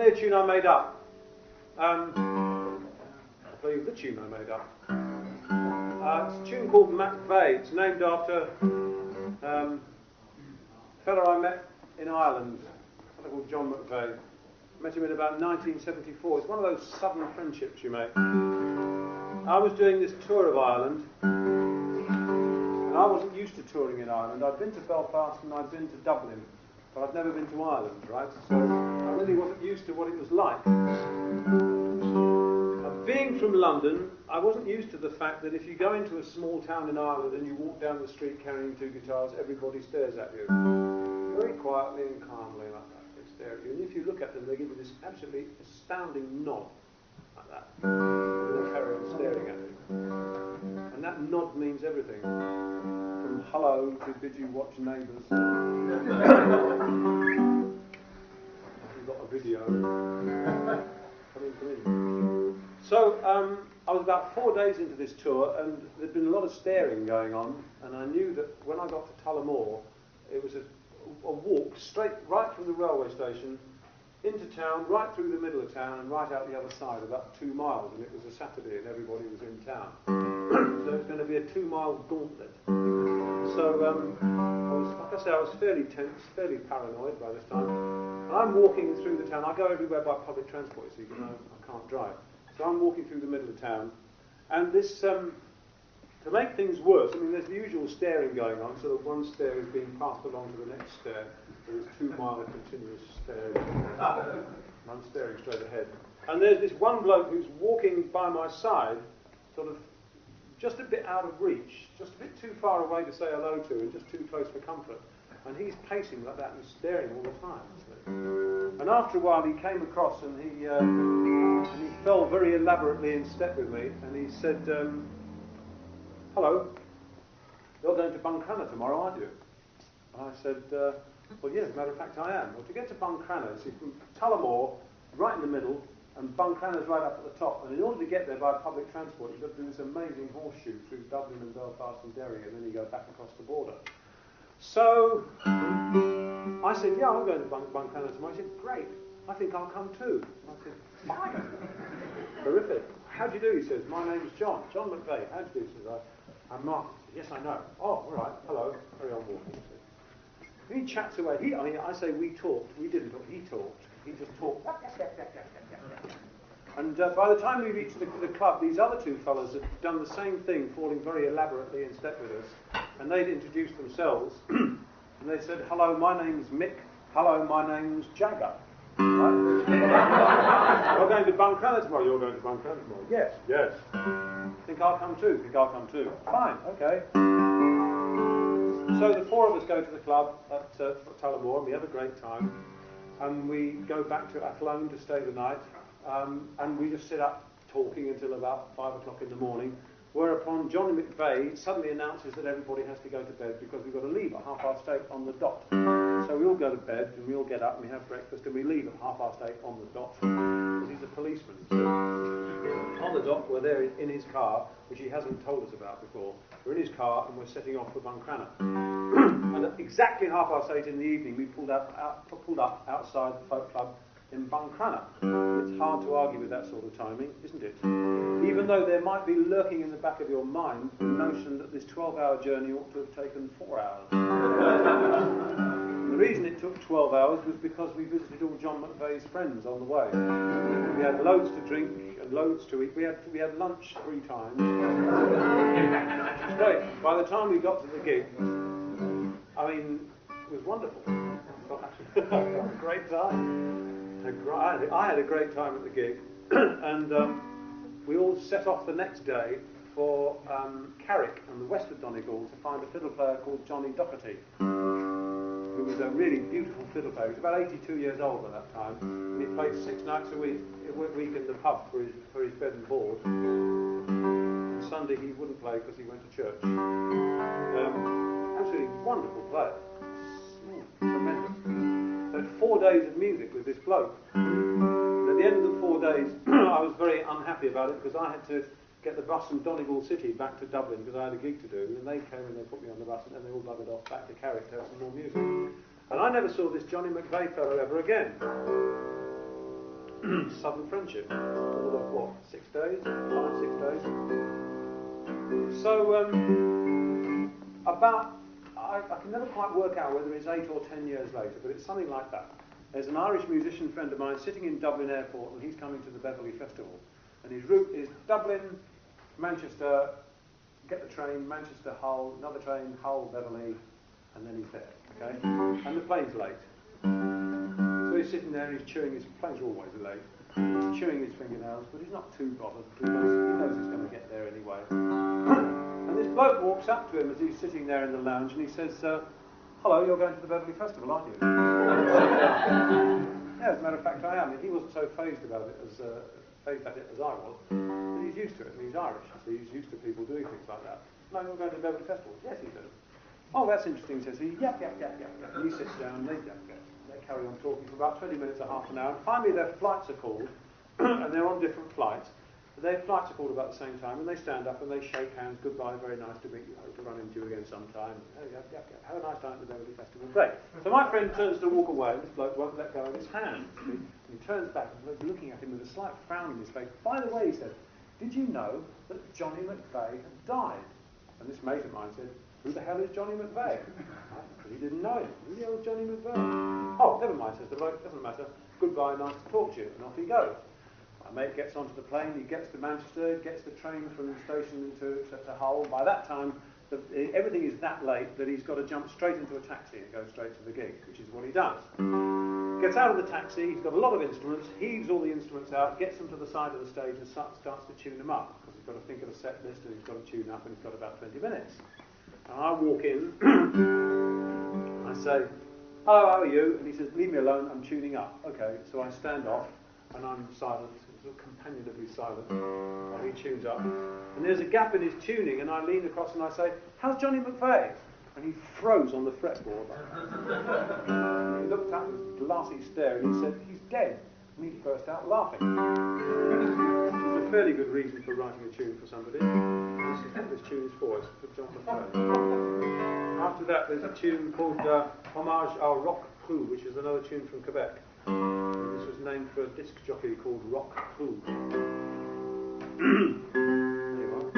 play a tune I made up. I'll play you the tune I made up. It's a tune called McVeagh. It's named after a fellow I met in Ireland, a fellow called John McVeagh. Met him in about 1974. It's one of those sudden friendships you make. I was doing this tour of Ireland, and I wasn't used to touring in Ireland. I'd been to Belfast and I'd been to Dublin, but I'd never been to Ireland, right? So I really wasn't used to what it was like. Being from London, I wasn't used to the fact that if you go into a small town in Ireland and you walk down the street carrying two guitars, everybody stares at you. Very quietly and calmly like that. They stare at you. And if you look at them, they give you this absolutely astounding nod like that. And they carry on staring at you. And that nod means everything. From hello to did you watch Neighbours. We've got a video. Come in. So I was about 4 days into this tour, and there'd been a lot of staring going on, and I knew that when I got to Tullamore, it was a walk straight right from the railway station into town, right through the middle of town, and right out the other side, about 2 miles, and it was a Saturday, and everybody was in town. So it was going to be a 2-mile gauntlet. So I was fairly tense, fairly paranoid by this time. And I'm walking through the town. I go everywhere by public transport, so you can know I can't drive. So I'm walking through the middle of town, and this, to make things worse, I mean, there's the usual staring going on, so that one stare is being passed along to the next stare. There's 2 mile continuous staring, and I'm staring straight ahead. And there's this one bloke who's walking by my side, sort of just a bit out of reach, just a bit too far away to say hello to, and just too close for comfort. And he's pacing like that and staring all the time. And after a while he came across and he fell very elaborately in step with me, and he said, hello, you're going to Buncrana tomorrow, aren't you? And I said, well, yes, as a matter of fact I am. Well, to get to Buncrana, see, from Tullamore, right in the middle, and Buncrana's right up at the top, and in order to get there by public transport, you've got to do this amazing horseshoe through Dublin and Belfast and Derry, and then you go back across the border. So I said, yeah, I'm going to Buncrana tomorrow. He said, great, I think I'll come too. I said, fine. Terrific. How do you do? He says, my name's John McVeagh. How do you do? He says, I'm Martin. Yes, I know. Oh, all right, hello. Carry on walking. He chats away. I say we talked. We didn't talk. He talked. He just talked. And by the time we reached the club, these other 2 fellows had done the same thing, falling very elaborately in step with us. And they'd introduced themselves. And they said, hello, my name's Mick. Hello, my name's Jagger. Right? You're going to Buncrana tomorrow. You're going to Buncrana tomorrow. Yes. Think I'll come too. Fine, okay. So the 4 of us go to the club at Tullamore, and we have a great time. And we go back to Athlone to stay the night. And we just sit up talking until about 5 o'clock in the morning, whereupon Johnny McVeagh suddenly announces that everybody has to go to bed because we've got to leave at 8:30 on the dot. So we all go to bed and we all get up and we have breakfast and we leave at 8:30 on the dot, because he's a policeman. So on the dot, we're there in his car, which he hasn't told us about before. We're in his car and we're setting off for Buncrana. And at exactly 8:30 in the evening, we pulled up outside the folk club in Buncrana. It's hard to argue with that sort of timing, isn't it? Even though there might be lurking in the back of your mind the notion that this 12-hour journey ought to have taken 4 hours. The reason it took 12 hours was because we visited all John McVeigh's friends on the way. We had loads to drink and loads to eat. We had lunch 3 times. It was great. By the time we got to the gig, I mean, it was wonderful. A great time. I had a great time at the gig, and we all set off the next day for Carrick and the west of Donegal to find a fiddle player called Johnny Docherty, who was a really beautiful fiddle player. He was about 82 years old at that time, and he played 6 nights a week in the pub for his bed and board. And Sunday he wouldn't play because he went to church. Absolutely wonderful player. Tremendous. So 4 days of music with this bloke. And at the end of the 4 days, I was very unhappy about it because I had to get the bus from Donegal City back to Dublin because I had a gig to do. And they came and they put me on the bus and then they all buggered off back to Carrick to have some more music. And I never saw this Johnny McVeagh fellow ever again. Southern Friendship. All of what? 6 days? 5, 6 days. So I can never quite work out whether it's 8 or 10 years later, but it's something like that. There's an Irish musician friend of mine sitting in Dublin Airport, and he's coming to the Beverley Festival. And his route is Dublin, Manchester, get the train, Manchester, Hull, another train, Hull, Beverley, and then he's there, okay? And the plane's late. So he's sitting there and he's chewing his, planes are always late, he's chewing his fingernails, but he's not too bothered, because he knows he's going to get there anyway. And this bloke walks up to him as he's sitting there in the lounge, and he says, hello, you're going to the Beverley Festival, aren't you? Yeah, as a matter of fact, I am. And he wasn't so phased about it as I was, but he's used to it, and he's Irish, so he's used to people doing things like that. No, you're going to the Beverley Festival? Yes, he said. Oh, that's interesting, says he. Yep. And he sits down, and they carry on talking for about 20 minutes or half an hour. And finally, their flights are called, and they're on different flights. Their flights are called about the same time, and they stand up and they shake hands. Goodbye, very nice to meet you. Hope to run into you again sometime. Oh, yep. Have a nice time at the Beverley Festival. Great. So my friend turns to walk away, and this bloke won't let go of his hand. He turns back and is looking at him with a slight frown in his face. By the way, he said, did you know that Johnny McVeagh had died? And this mate of mine said, who the hell is Johnny McVeagh? He didn't know him. Who the hell is Johnny McVeagh? Oh, never mind, says the bloke. Doesn't matter. Goodbye, nice to talk to you. And off he goes. My mate gets onto the plane, he gets to Manchester, gets the train from the station to Hull. By that time, everything is that late that he's got to jump straight into a taxi and go straight to the gig, which is what he does. Gets out of the taxi, he's got a lot of instruments, heaves all the instruments out, gets them to the side of the stage and starts to tune them up, because he's got to think of a set list and he's got to tune up, and he's got about 20 minutes. And I walk in, I say, hello, how are you? And he says, leave me alone, I'm tuning up. Okay, so I stand off, and I'm silent, sort of companionably silent, while he tunes up. And there's a gap in his tuning, and I lean across and I say, how's Johnny McVeagh? And he froze on the fretboard. And he looked up with a glassy stare, and he said, he's dead. And he burst out laughing. Which is a fairly good reason for writing a tune for somebody. This is what this tune is for. It's for John McVeagh. After that, there's a tune called Hommage à Roche Proulx, which is another tune from Quebec. And this was named for a disc jockey called Roche Proulx. There you are.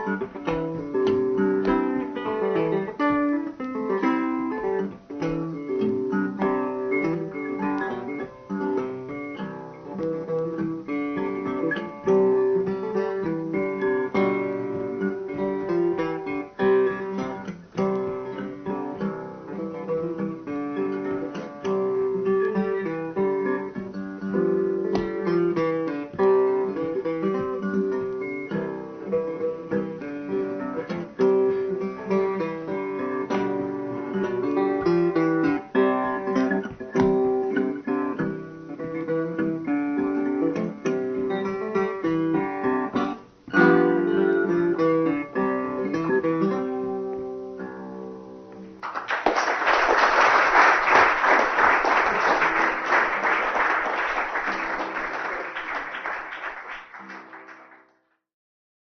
Thank you.